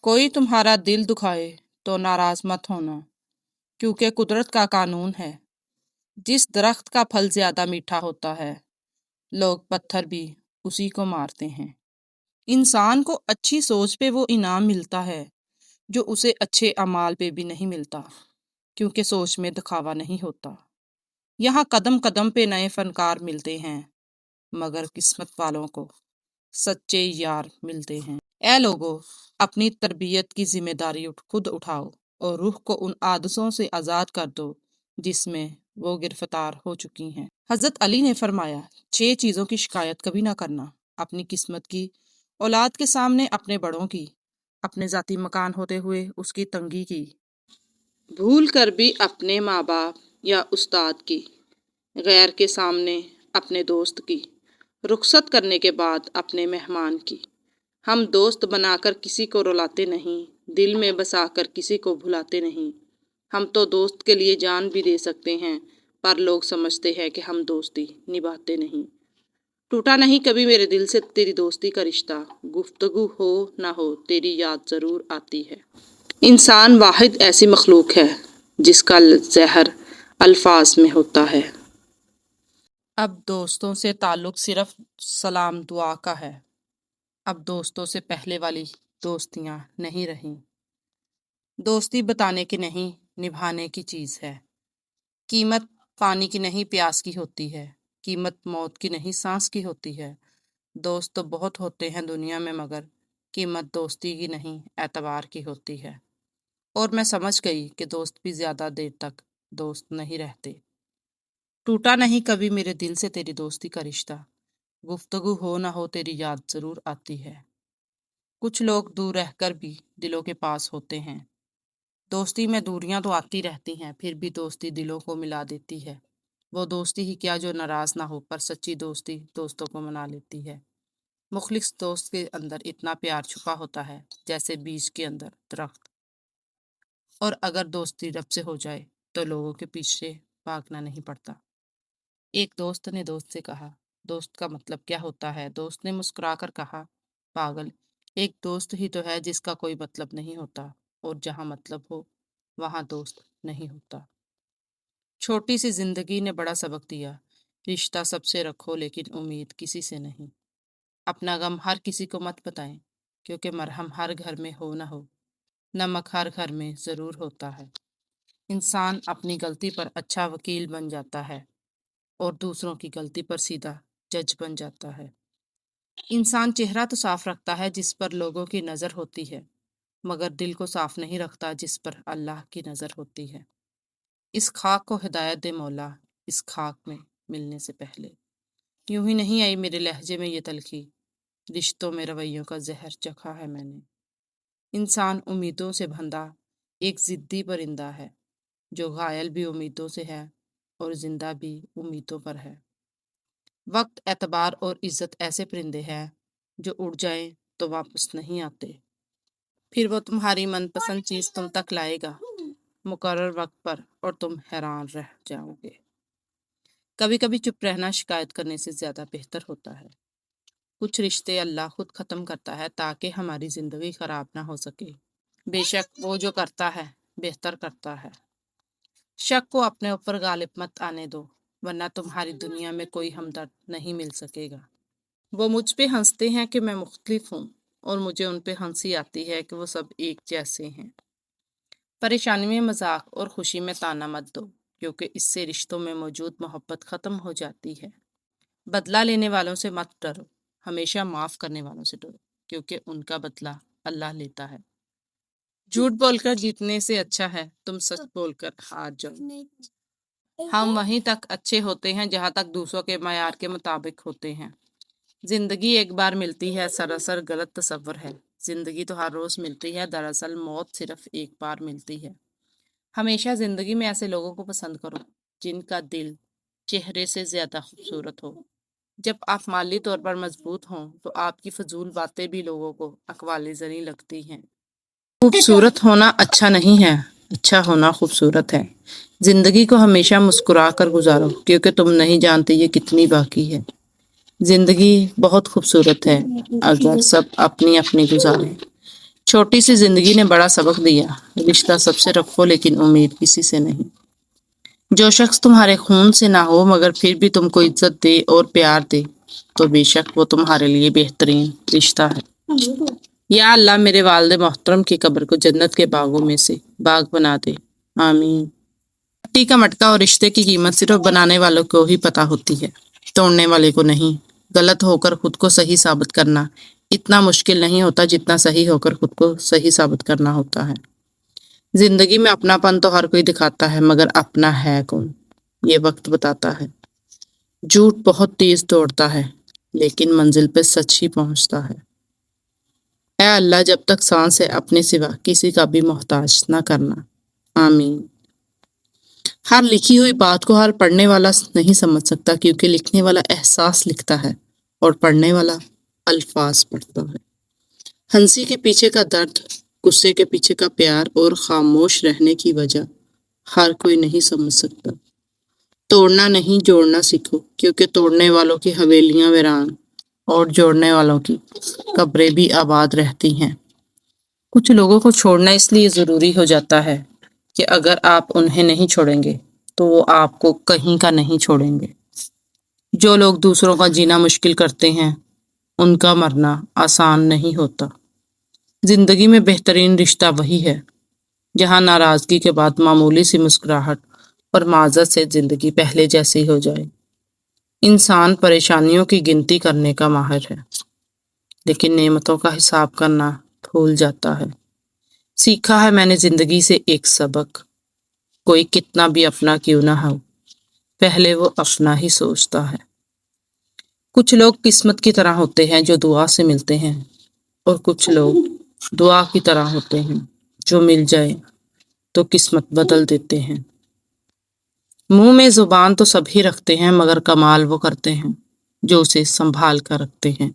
कोई तुम्हारा दिल दुखाए तो नाराज मत होना, क्योंकि कुदरत का कानून है। जिस दरख्त का फल ज्यादा मीठा होता है, लोग पत्थर भी उसी को मारते हैं। इंसान को अच्छी सोच पे वो इनाम मिलता है जो उसे अच्छे अमाल पे भी नहीं मिलता, क्योंकि सोच में दिखावा नहीं होता। यहाँ कदम कदम पे नए फनकार मिलते हैं, मगर किस्मत वालों को सच्चे यार मिलते हैं। ए लोगो, अपनी तरबियत की जिम्मेदारी खुद उठाओ और रूह को उन आदतों से आज़ाद कर दो जिसमें वो गिरफ्तार हो चुकी हैं। हजरत अली ने फरमाया, 6 चीज़ों की शिकायत कभी ना करना: अपनी किस्मत की, औलाद के सामने अपने बड़ों की, अपने ज़ाती मकान होते हुए उसकी तंगी की, भूल कर भी अपने माँ बाप या उस्ताद की, गैर के सामने अपने दोस्त की, रुखसत करने के बाद अपने मेहमान की। हम दोस्त बनाकर किसी को रुलाते नहीं, दिल में बसाकर किसी को भुलाते नहीं। हम तो दोस्त के लिए जान भी दे सकते हैं, पर लोग समझते हैं कि हम दोस्ती निभाते नहीं। टूटा नहीं कभी मेरे दिल से तेरी दोस्ती का रिश्ता, गुफ्तगू हो ना हो तेरी याद ज़रूर आती है। इंसान वाहिद ऐसी मखलूक है जिसका जहर अल्फाज में होता है। अब दोस्तों से ताल्लुक़ सिर्फ सलाम दुआ का है। अब दोस्तों से पहले वाली दोस्तियां नहीं रहीं। दोस्ती बताने की नहीं, निभाने की चीज़ है। कीमत पानी की नहीं, प्यास की होती है। कीमत मौत की नहीं, सांस की होती है। दोस्त तो बहुत होते हैं दुनिया में, मगर कीमत दोस्ती की नहीं, एतबार की होती है। और मैं समझ गई कि दोस्त भी ज़्यादा देर तक दोस्त नहीं रहते। टूटा नहीं कभी मेरे दिल से तेरी दोस्ती का रिश्ता, गुफ्तगू हो ना हो तेरी याद ज़रूर आती है। कुछ लोग दूर रहकर भी दिलों के पास होते हैं। दोस्ती में दूरियां तो आती रहती हैं, फिर भी दोस्ती दिलों को मिला देती है। वो दोस्ती ही क्या जो नाराज ना हो, पर सच्ची दोस्ती दोस्तों को मना लेती है। मुखलिस दोस्त के अंदर इतना प्यार छुपा होता है जैसे बीज के अंदर दरख्त। और अगर दोस्ती रब से हो जाए तो लोगों के पीछे भागना नहीं पड़ता। एक दोस्त ने दोस्त से कहा, दोस्त का मतलब क्या होता है? दोस्त ने मुस्कुराकर कहा, पागल, एक दोस्त ही तो है जिसका कोई मतलब नहीं होता, और जहाँ मतलब हो वहाँ दोस्त नहीं होता। छोटी सी जिंदगी ने बड़ा सबक दिया, रिश्ता सबसे रखो लेकिन उम्मीद किसी से नहीं। अपना गम हर किसी को मत बताएं, क्योंकि मरहम हर घर में हो ना हो, नमक हर घर में ज़रूर होता है। इंसान अपनी गलती पर अच्छा वकील बन जाता है और दूसरों की गलती पर सीधा जज बन जाता है। इंसान चेहरा तो साफ रखता है जिस पर लोगों की नज़र होती है, मगर दिल को साफ नहीं रखता जिस पर अल्लाह की नज़र होती है। इस खाक को हिदायत दे मौला, इस खाक में मिलने से पहले। यूं ही नहीं आई मेरे लहजे में ये तलखी, रिश्तों में रवैयों का जहर चखा है मैंने। इंसान उम्मीदों से बंधा एक जिद्दी परिंदा है, जो घायल भी उम्मीदों से है और जिंदा भी उम्मीदों पर है। वक्त, एतबार और इज्जत ऐसे परिंदे हैं जो उड़ जाएं तो वापस नहीं आते। फिर वो तुम्हारी मनपसंद चीज तुम तक लाएगा मुकर्रर वक्त पर, और तुम हैरान रह जाओगे। कभी कभी चुप रहना शिकायत करने से ज्यादा बेहतर होता है। कुछ रिश्ते अल्लाह खुद खत्म करता है ताकि हमारी जिंदगी खराब ना हो सके। बेशक वो जो करता है बेहतर करता है। शक को अपने ऊपर गालिब मत आने दो, वरना तुम्हारी दुनिया में कोई हमदर्द नहीं मिल सकेगा। वो मुझ पे हंसते हैं कि मैं मुख्तलिफ हूँ, और मुझे उन पे हंसी आती है कि वो सब एक जैसे हैं। परेशानी में मजाक और खुशी में ताना मत दो, क्योंकि इससे रिश्तों में मौजूद मोहब्बत ख़त्म हो जाती है। बदला लेने वालों से मत डरो, हमेशा माफ़ करने वालों से डरो, क्योंकि उनका बदला अल्लाह लेता है। झूठ बोलकर जीतने से अच्छा है तुम सच बोलकर हार जाओ। हम वहीं तक अच्छे होते हैं जहां तक दूसरों के मयार के मुताबिक होते हैं। जिंदगी एक बार मिलती है, सरासर गलत तस्वर है। जिंदगी तो हर रोज मिलती है, दरअसल मौत सिर्फ एक बार मिलती है। हमेशा जिंदगी में ऐसे लोगों को पसंद करो जिनका दिल चेहरे से ज्यादा खूबसूरत हो। जब आप माली तौर पर मजबूत हों तो आपकी फजूल बातें भी लोगों को अकवाले जनी लगती हैं। खूबसूरत होना अच्छा नहीं है, अच्छा होना खूबसूरत है। जिंदगी को हमेशा मुस्कुरा कर गुजारो, क्योंकि तुम नहीं जानते ये कितनी बाकी है। जिंदगी बहुत खूबसूरत है अगर सब अपनी अपनी गुजारें। چھوٹی سی زندگی نے بڑا سبق دیا، رشتہ سب سے رکھو لیکن امید کسی سے نہیں۔ جو شخص تمہارے خون سے نہ ہو مگر پھر بھی تم کو عزت دے اور پیار دے تو بے شک وہ تمہارے لیے بہترین رشتہ ہے۔ یا اللہ میرے والد محترم کی قبر کو جنت کے باغوں میں سے باغ بنا دے، آمین۔ مٹی کا مٹکا اور رشتے کی قیمت صرف بنانے والوں کو ہی پتہ ہوتی ہے، توڑنے والے کو نہیں۔ غلط ہو کر خود کو صحیح ثابت کرنا اتنا مشکل نہیں ہوتا جتنا صحیح ہو کر خود کو صحیح ثابت کرنا ہوتا ہے۔ زندگی میں اپنا پن تو ہر کوئی دکھاتا ہے مگر اپنا ہے کون یہ وقت بتاتا ہے۔ جھوٹ بہت تیز دوڑتا ہے لیکن منزل پہ سچ ہی پہنچتا ہے۔ اے اللہ جب تک سانس ہے اپنے سوا کسی کا بھی محتاج نہ کرنا، آمین۔ ہر لکھی ہوئی بات کو ہر پڑھنے والا نہیں سمجھ سکتا کیونکہ لکھنے والا احساس لکھتا ہے اور پڑھنے والا الفاظ پڑھتا ہے۔ ہنسی کے پیچھے کا درد، غصے کے پیچھے کا پیار اور خاموش رہنے کی وجہ ہر کوئی نہیں سمجھ سکتا۔ توڑنا نہیں جوڑنا سیکھو کیونکہ توڑنے والوں کی حویلیاں ویران اور جوڑنے والوں کی قبریں بھی آباد رہتی ہیں۔ کچھ لوگوں کو چھوڑنا اس لیے ضروری ہو جاتا ہے کہ اگر آپ انہیں نہیں چھوڑیں گے تو وہ آپ کو کہیں کا نہیں چھوڑیں گے۔ جو لوگ دوسروں کا جینا مشکل کرتے ہیں ان کا مرنا آسان نہیں ہوتا۔ زندگی میں بہترین رشتہ وہی ہے جہاں ناراضگی کے بعد معمولی سی مسکراہٹ اور معذرت سے زندگی پہلے جیسی ہو جائے۔ انسان پریشانیوں کی گنتی کرنے کا ماہر ہے لیکن نعمتوں کا حساب کرنا بھول جاتا ہے۔ سیکھا ہے میں نے زندگی سے ایک سبق، کوئی کتنا بھی اپنا کیوں نہ ہو پہلے وہ اپنا ہی سوچتا ہے۔ کچھ لوگ قسمت کی طرح ہوتے ہیں جو دعا سے ملتے ہیں اور کچھ لوگ دعا کی طرح ہوتے ہیں جو مل جائے تو قسمت بدل دیتے ہیں۔ منہ میں زبان تو سب ہی رکھتے ہیں مگر کمال وہ کرتے ہیں جو اسے سنبھال کر رکھتے ہیں۔